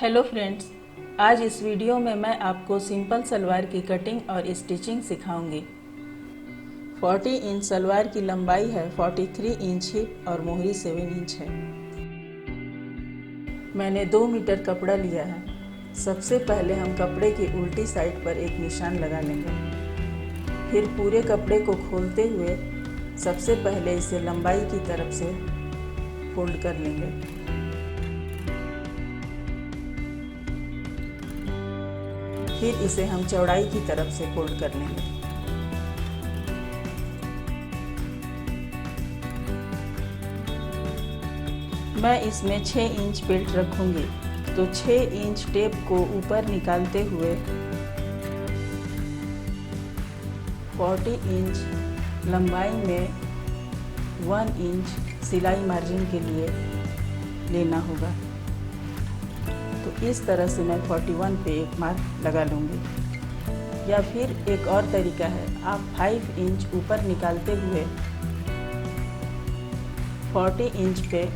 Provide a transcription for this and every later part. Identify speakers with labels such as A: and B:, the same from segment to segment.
A: Hello friends, आज इस video में मैं आपको सिंपल सलवार की कटिंग और स्टिचिंग सिखाऊंगी। 40 इंच सलवार की लंबाई है, 43 इंच हिप और मोहरी 7 इंच है। मैंने 2 मीटर कपड़ा लिया है। सबसे पहले हम कपड़े की उल्टी साइड पर एक निशान लगा लेंगे। फिर पूरे कपड़े को खोलते हुए सबसे पहले इसे लंबाई की तरफ से फोल्ड कर लेंगे। फिर इसे हम चौड़ाई की तरफ से फोल्ड कर लेंगे। मैं इसमें 6 इंच बेल्ट रखूंगी, तो 6 इंच टेप को ऊपर निकालते हुए 40 इंच लंबाई में 1 इंच सिलाई मार्जिन के लिए लेना होगा। तो इस तरह से मैं 41 पे एक मार्क लगा लूँगी। या फिर एक और तरीका है, आप 5 इंच ऊपर निकालते हुए 40 इंच पे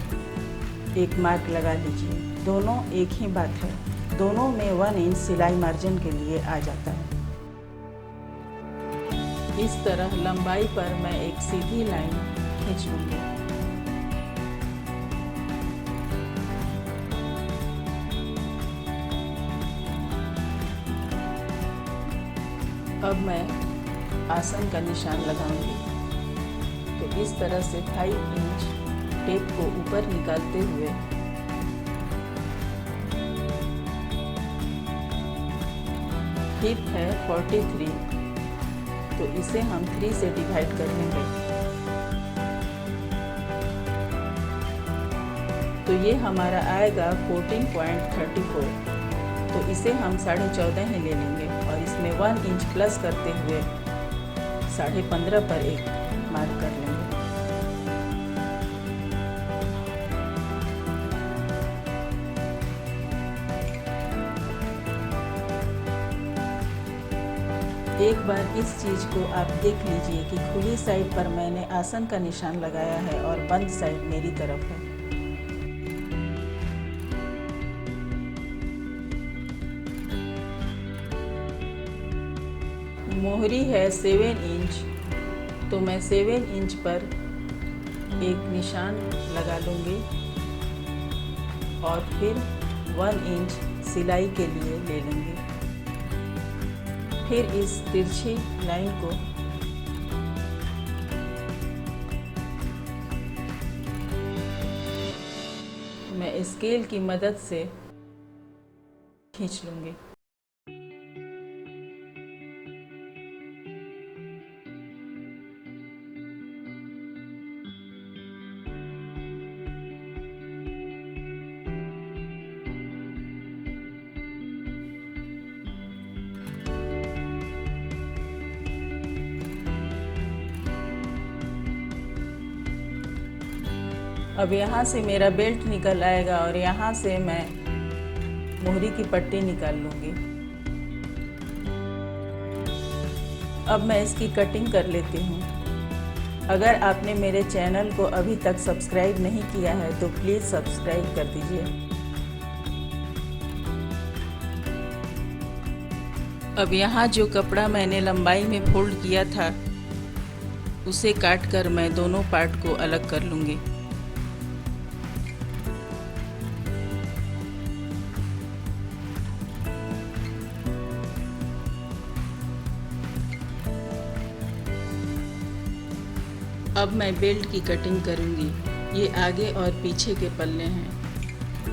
A: एक मार्क लगा लीजिए। दोनों एक ही बात है, दोनों में 1 इंच सिलाई मार्जिन के लिए आ जाता है। इस तरह लंबाई पर मैं एक सीधी लाइन खींच लूँगी। अब मैं आसन का निशान लगाऊंगी। तो इस तरह से 5 इंच टेप को ऊपर निकालते हुए हिप है 43, तो इसे हम 3 से डिवाइड कर लेंगे। तो ये हमारा आएगा 14.34, तो इसे हम 14.5 ही ले लेंगे और इसमें 1 इंच प्लस करते हुए 15.5 पर एक मार्क कर लेंगे। एक बार इस चीज़ को आप देख लीजिए कि खुली साइड पर मैंने आसन का निशान लगाया है और बंद साइड मेरी तरफ है। मोहरी है 7 इंच, तो मैं 7 इंच पर एक निशान लगा लूँगी और फिर 1 इंच सिलाई के लिए ले लूँगी। फिर इस तिरछी लाइन को मैं स्केल की मदद से खींच लूँगी। अब यहाँ से मेरा बेल्ट निकल आएगा और यहाँ से मैं मोहरी की पट्टी निकाल लूँगी। अब मैं इसकी कटिंग कर लेती हूँ। अगर आपने मेरे चैनल को अभी तक सब्सक्राइब नहीं किया है तो प्लीज़ सब्सक्राइब कर दीजिए। अब यहाँ जो कपड़ा मैंने लंबाई में फोल्ड किया था उसे काट कर मैं दोनों पार्ट को अलग कर लूँगी। अब मैं बेल्ट की कटिंग करूंगी। ये आगे और पीछे के पल्ले हैं।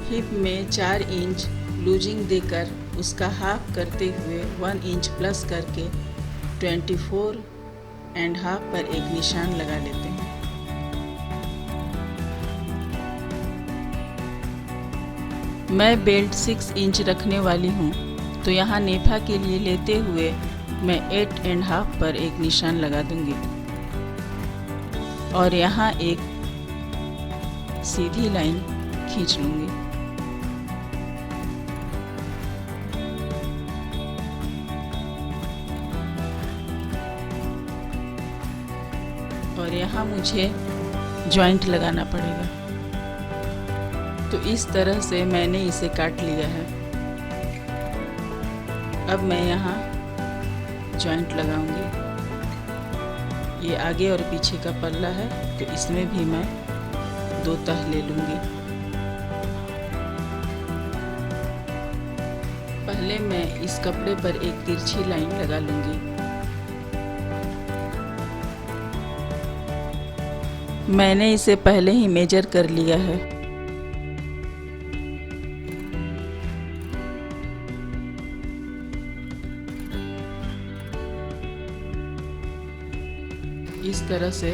A: हिप में 4 इंच लूजिंग देकर उसका हाफ करते हुए 1 इंच प्लस करके 24.5 पर एक निशान लगा लेते हैं। मैं बेल्ट 6 इंच रखने वाली हूँ, तो यहाँ नेफा के लिए लेते हुए मैं 8.5 पर एक निशान लगा दूंगी और यहाँ एक सीधी लाइन खींच लूँगी। और यहाँ मुझे जॉइंट लगाना पड़ेगा। तो इस तरह से मैंने इसे काट लिया है। अब मैं यहाँ जॉइंट लगाऊंगी। ये आगे और पीछे का पल्ला है तो इसमें भी मैं 2 तह ले लूँगी। पहले मैं इस कपड़े पर एक तिरछी लाइन लगा लूँगी। मैंने इसे पहले ही मेजर कर लिया है। इस तरह से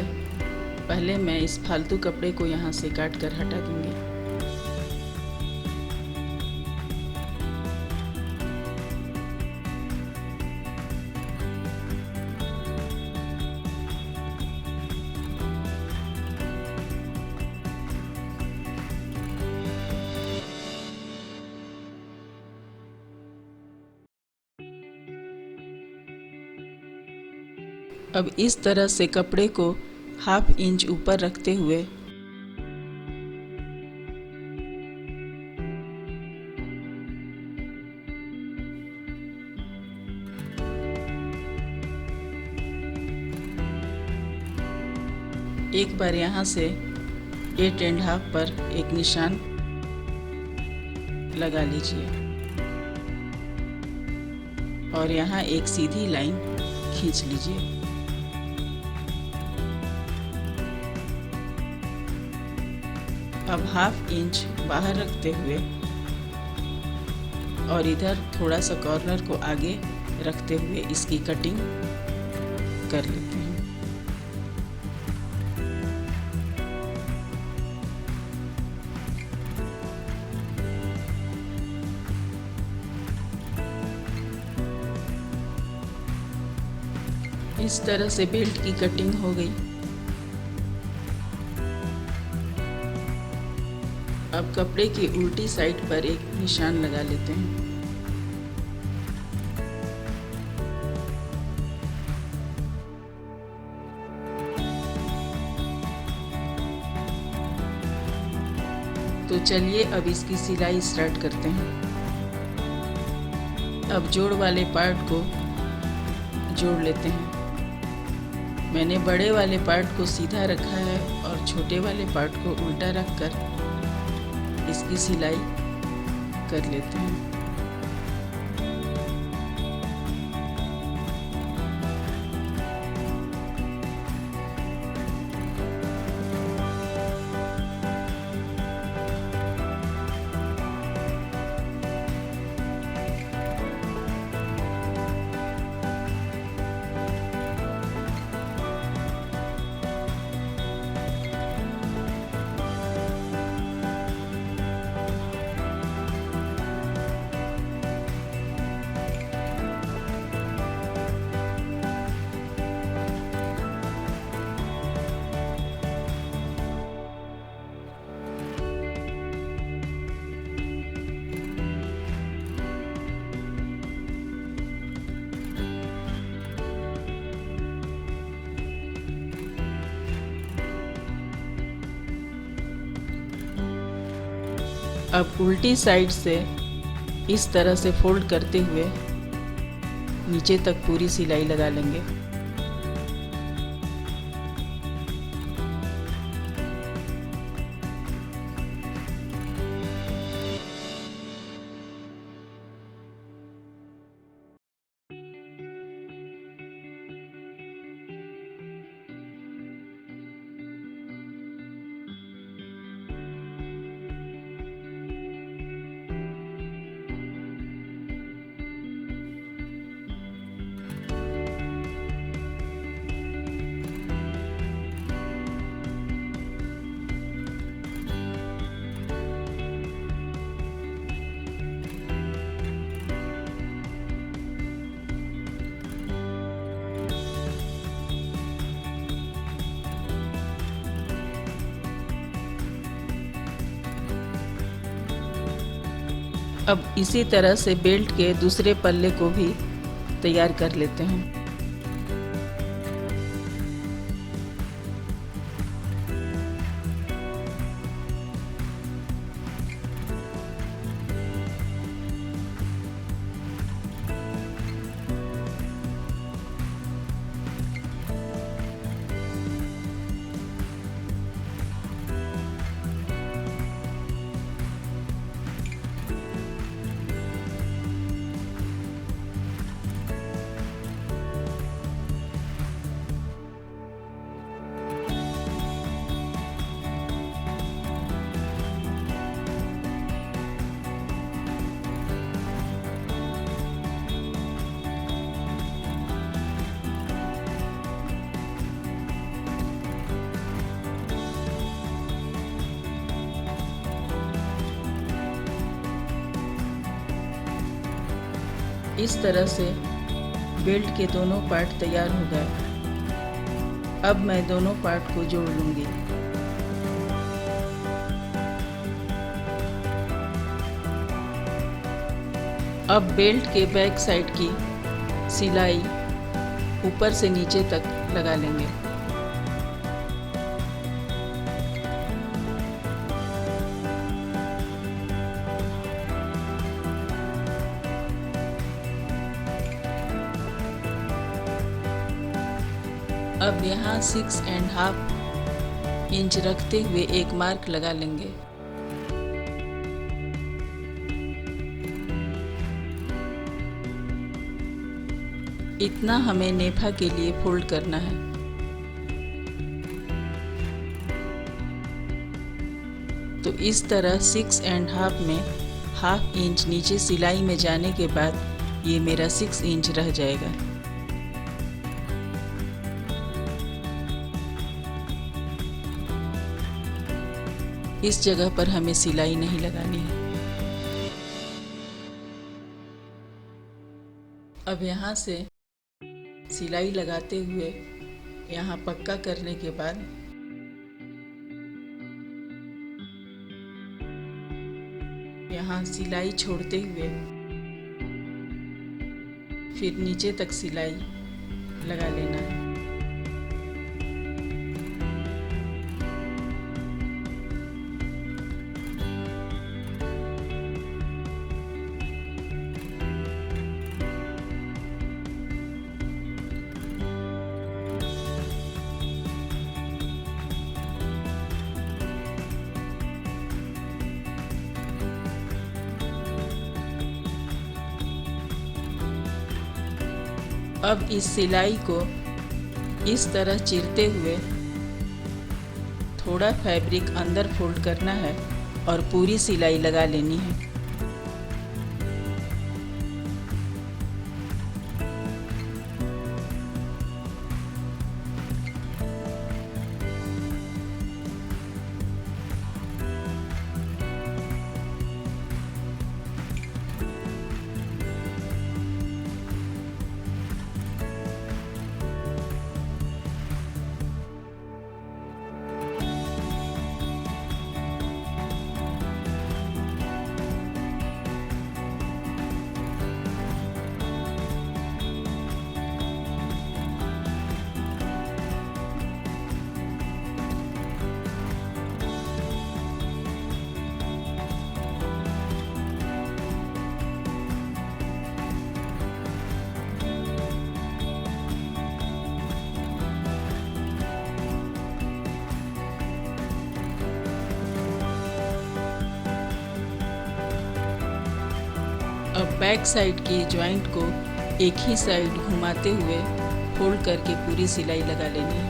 A: पहले मैं इस फालतू कपड़े को यहाँ से काट कर हटा दूँगी। अब इस तरह से कपड़े को 1/2 इंच ऊपर रखते हुए एक बार यहाँ से 8½ पर एक निशान लगा लीजिए और यहाँ एक सीधी लाइन खींच लीजिए। अब 1/2 इंच बाहर रखते हुए और इधर थोड़ा सा कॉर्नर को आगे रखते हुए इसकी कटिंग कर लेते हैं। इस तरह से बेल्ट की कटिंग हो गई। अब कपड़े की उल्टी साइड पर एक निशान लगा लेते हैं। तो चलिए अब इसकी सिलाई स्टार्ट करते हैं। अब जोड़ वाले पार्ट को जोड़ लेते हैं। मैंने बड़े वाले पार्ट को सीधा रखा है और छोटे वाले पार्ट को उल्टा रखकर इसकी सिलाई कर लेते हैं। अब उल्टी साइड से इस तरह से फोल्ड करते हुए नीचे तक पूरी सिलाई लगा लेंगे। अब इसी तरह से बेल्ट के दूसरे पल्ले को भी तैयार कर लेते हैं। इस तरह से बेल्ट के दोनों पार्ट तैयार हो गए। अब मैं दोनों पार्ट को जोड़ लूँगी। अब बेल्ट के बैक साइड की सिलाई ऊपर से नीचे तक लगा लेंगे। अब यहाँ 6.5 इंच रखते हुए एक मार्क लगा लेंगे। इतना हमें नेफा के लिए फोल्ड करना है। तो इस तरह 6.5 में 1/2 इंच नीचे सिलाई में जाने के बाद ये मेरा 6 इंच रह जाएगा। इस जगह पर हमें सिलाई नहीं लगानी है। अब यहाँ से सिलाई लगाते हुए यहाँ पक्का करने के बाद यहाँ सिलाई छोड़ते हुए फिर नीचे तक सिलाई लगा लेना है। अब इस सिलाई को इस तरह चीरते हुए थोड़ा फैब्रिक अंदर फोल्ड करना है और पूरी सिलाई लगा लेनी है। अब बैक साइड की जॉइंट को एक ही साइड घुमाते हुए फोल्ड करके पूरी सिलाई लगा लेनी है।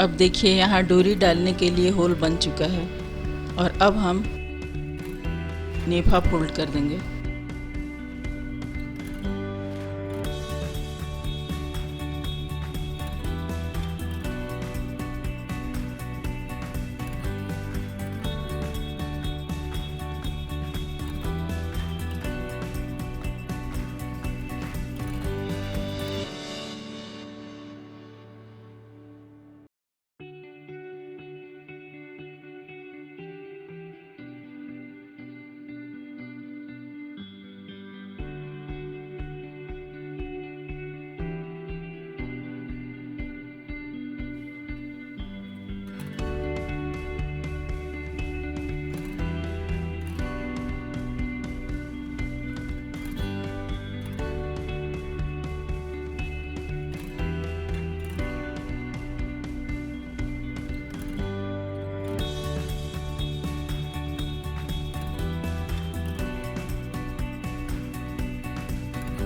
A: अब देखिए यहाँ डोरी डालने के लिए होल बन चुका है और अब हम नेफा फोल्ड कर देंगे।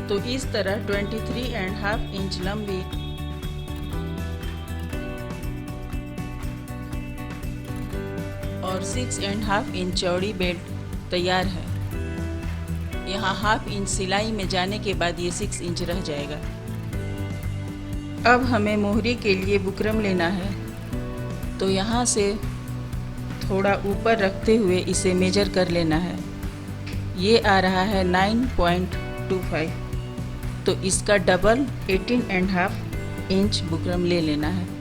A: तो इस तरह 23.5 इंच लंबी और 6.5 इंच चौड़ी बेल्ट तैयार है। यहाँ 1/2 इंच सिलाई में जाने के बाद ये 6 इंच रह जाएगा। अब हमें मोहरी के लिए बुकरम लेना है, तो यहाँ से थोड़ा ऊपर रखते हुए इसे मेजर कर लेना है। ये आ रहा है 9.25, तो इसका डबल 18.5 इंच बुकरम ले लेना है।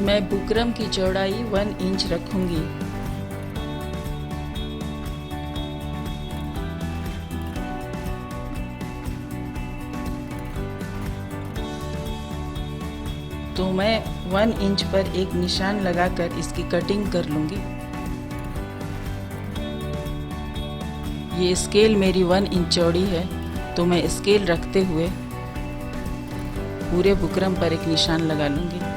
A: मैं बुकरम की चौड़ाई 1 इंच रखूंगी। तो मैं 1 इंच पर एक निशान लगाकर इसकी कटिंग कर लूंगी। ये स्केल मेरी 1 इंच चौड़ी है, तो मैं स्केल रखते हुए पूरे बुकरम पर एक निशान लगा लूंगी।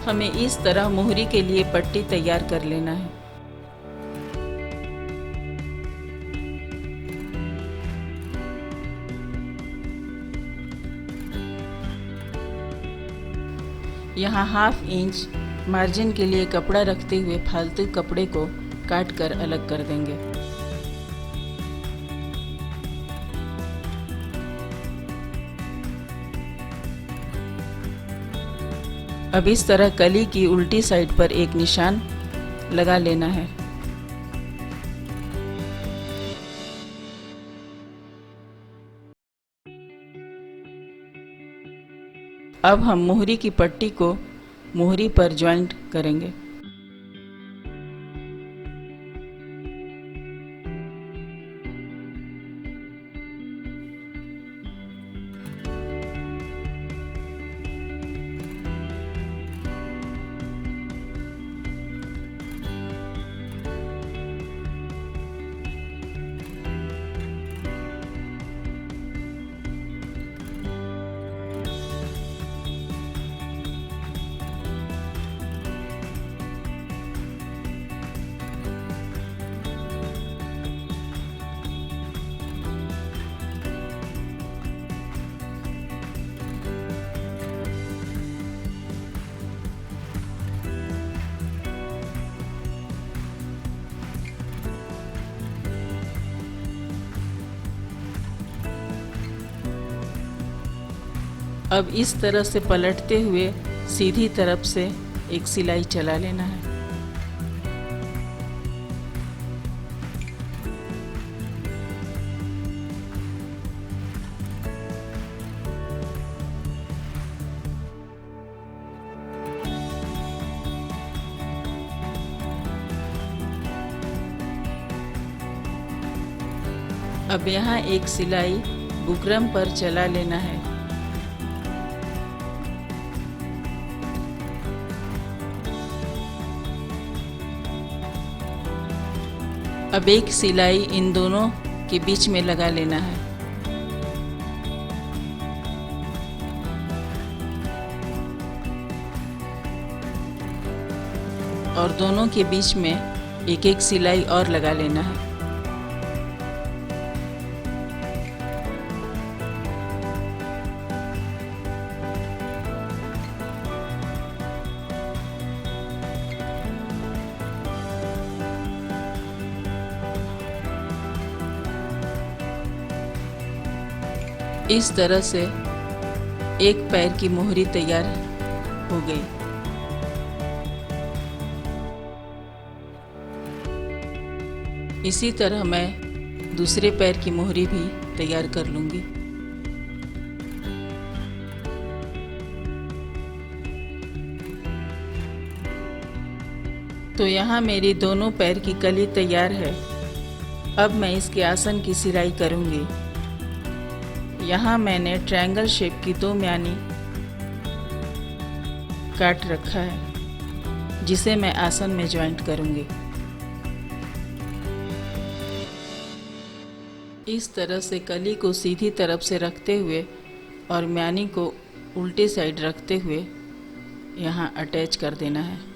A: हमें इस तरह मोहरी के लिए पट्टी तैयार कर लेना है। यहाँ 1/2 इंच मार्जिन के लिए कपड़ा रखते हुए फालतू कपड़े को काट कर अलग कर देंगे। अब इस तरह कली की उल्टी साइड पर एक निशान लगा लेना है। अब हम मोहरी की पट्टी को मोहरी पर ज्वाइंट करेंगे। अब इस तरह से पलटते हुए सीधी तरफ से एक सिलाई चला लेना है। अब यहाँ एक सिलाई बुकरम पर चला लेना है। अब एक सिलाई इन दोनों के बीच में लगा लेना है। और दोनों के बीच में एक एक सिलाई और लगा लेना है। इस तरह से एक पैर की मोहरी तैयार हो गई। इसी तरह मैं दूसरे पैर की मोहरी भी तैयार कर लूंगी। तो यहाँ मेरी दोनों पैर की कली तैयार है। अब मैं इसके आसन की सिलाई करूंगी। यहाँ मैंने ट्रायंगल शेप की 2 म्यानी काट रखा है, जिसे मैं आसन में ज्वाइंट करूँगी। इस तरह से कली को सीधी तरफ से रखते हुए और म्यानी को उल्टे साइड रखते हुए यहाँ अटैच कर देना है।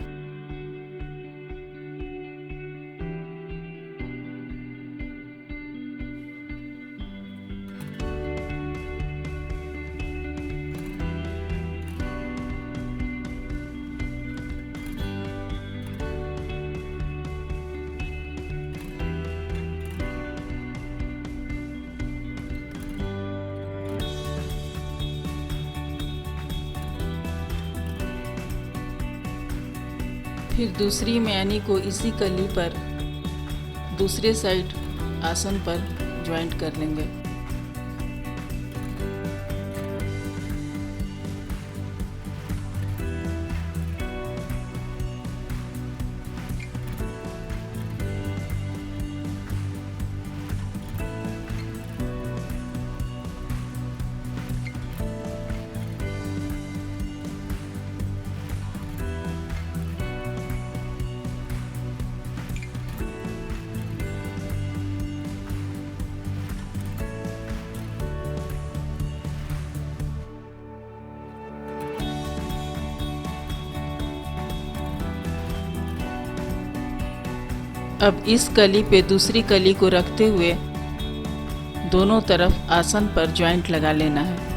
A: फिर दूसरी म्यानी को इसी कली पर दूसरे साइड आसन पर ज्वाइंट कर लेंगे। अब इस कली पे दूसरी कली को रखते हुए दोनों तरफ आसन पर ज्वाइंट लगा लेना है।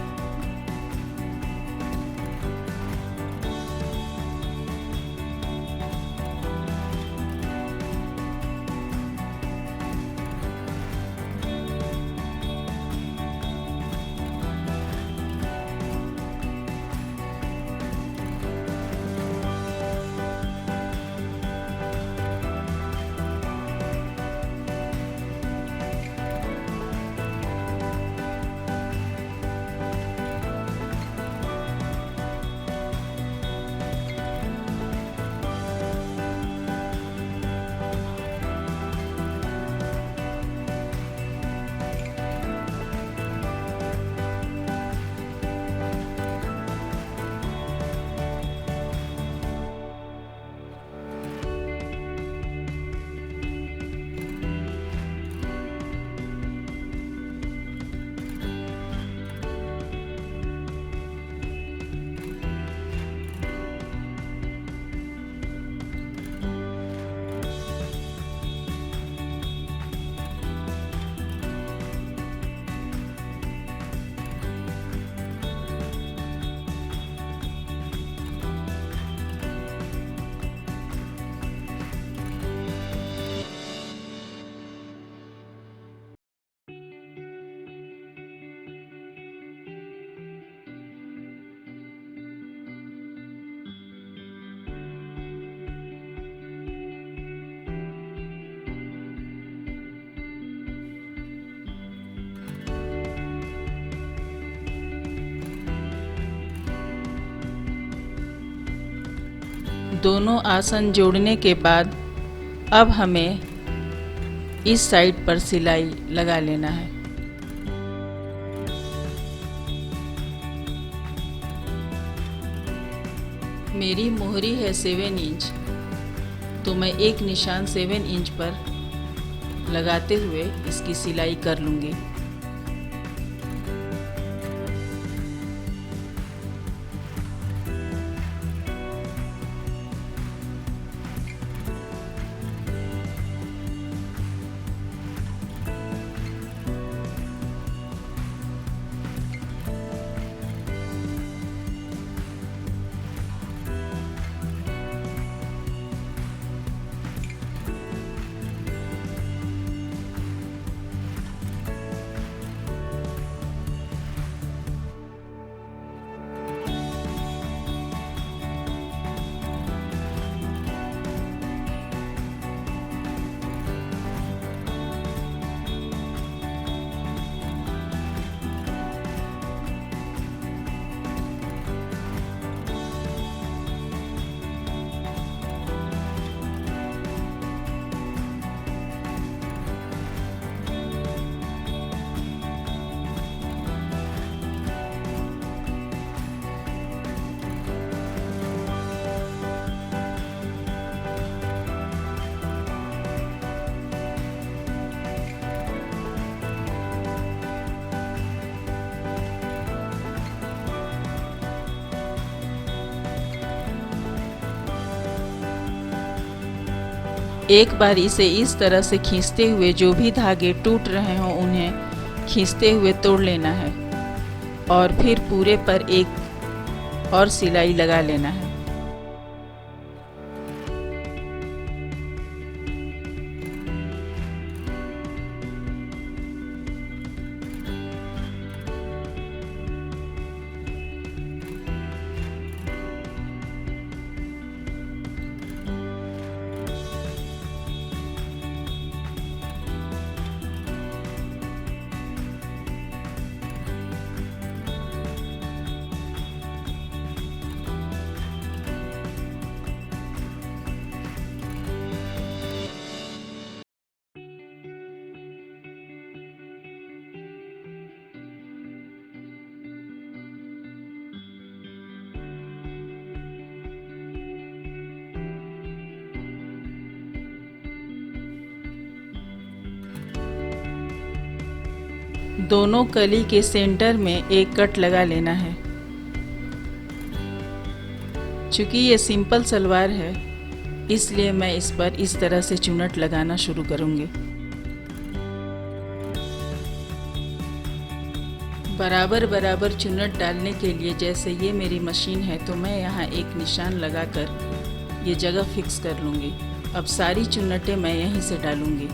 A: दोनों आसन जोड़ने के बाद अब हमें इस साइड पर सिलाई लगा लेना है। मेरी मोहरी है 7 इंच, तो मैं एक निशान 7 इंच पर लगाते हुए इसकी सिलाई कर लूँगी। एक बार इसे इस तरह से खींचते हुए जो भी धागे टूट रहे हों उन्हें खींचते हुए तोड़ लेना है और फिर पूरे पर एक और सिलाई लगा लेना है। दोनों कली के सेंटर में एक कट लगा लेना है। चूँकि ये सिंपल सलवार है इसलिए मैं इस पर इस तरह से चुन्नट लगाना शुरू करूँगी। बराबर बराबर चुन्नट डालने के लिए जैसे ये मेरी मशीन है तो मैं यहाँ एक निशान लगाकर ये जगह फिक्स कर लूँगी। अब सारी चुन्नटें मैं यहीं से डालूँगी।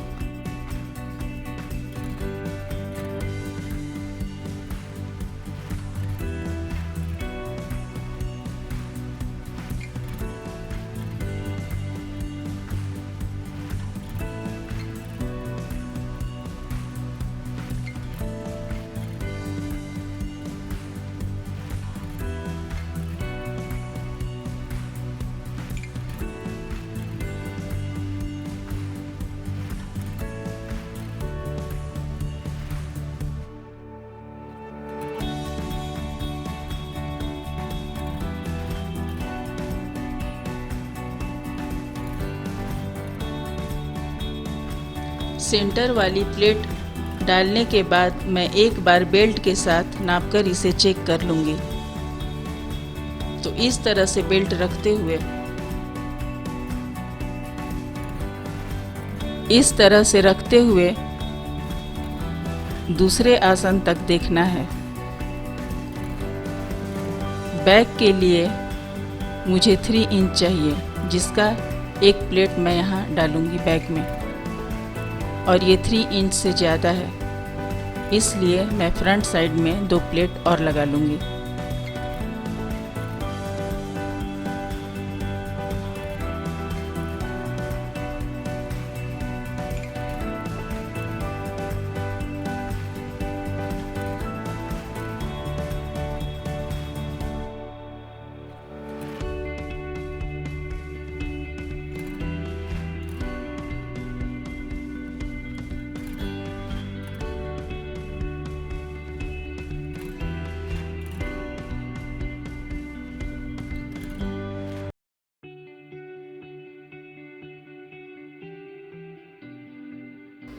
A: सेंटर वाली प्लेट डालने के बाद मैं एक बार बेल्ट के साथ नापकर इसे चेक कर लूँगी। तो इस तरह से बेल्ट रखते हुए दूसरे आसन तक देखना है। बैक के लिए मुझे 3 इंच चाहिए जिसका एक प्लेट मैं यहाँ डालूँगी बैक में और ये 3 इंच से ज़्यादा है इसलिए मैं फ्रंट साइड में 2 प्लेट और लगा लूँगी।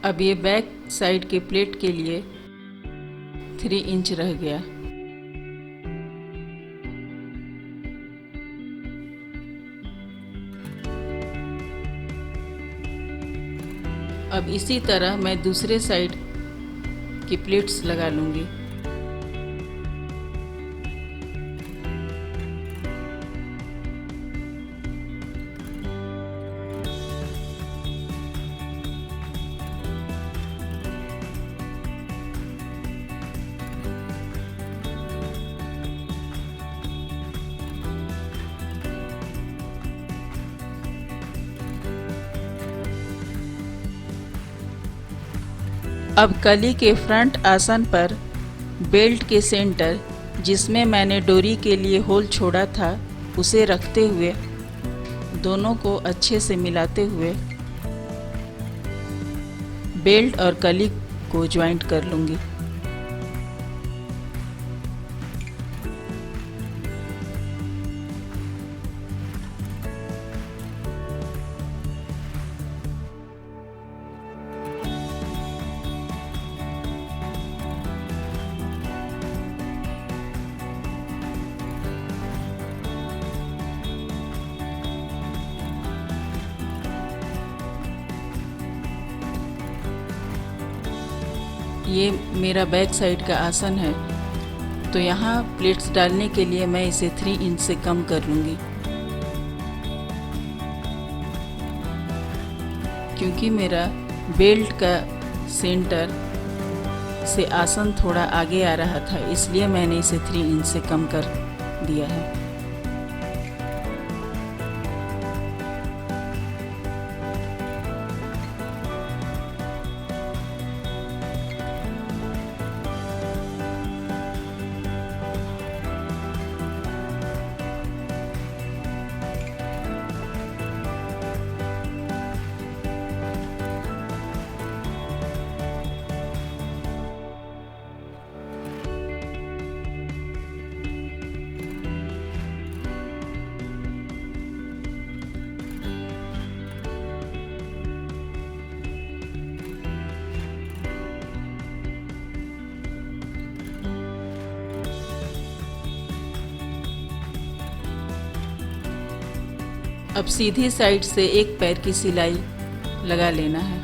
A: अब ये बैक साइड के प्लेट के लिए 3 इंच रह गया। अब इसी तरह मैं दूसरे साइड की प्लेट्स लगा लूँगी। अब कली के फ्रंट आसन पर बेल्ट के सेंटर जिसमें मैंने डोरी के लिए होल छोड़ा था उसे रखते हुए दोनों को अच्छे से मिलाते हुए बेल्ट और कली को ज्वाइंट कर लूँगी। ये मेरा बैक साइड का आसन है, तो यहाँ प्लेट्स डालने के लिए मैं इसे 3 इंच से कम कर लूँगी, क्योंकि मेरा बेल्ट का सेंटर से आसन थोड़ा आगे आ रहा था, इसलिए मैंने इसे 3 इंच से कम कर दिया है। अब सीधी साइड से एक पैर की सिलाई लगा लेना है।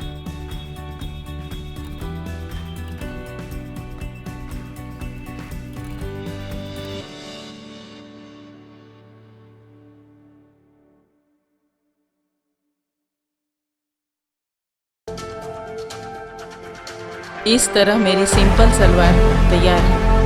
A: इस तरह मेरी सिंपल सलवार तैयार है।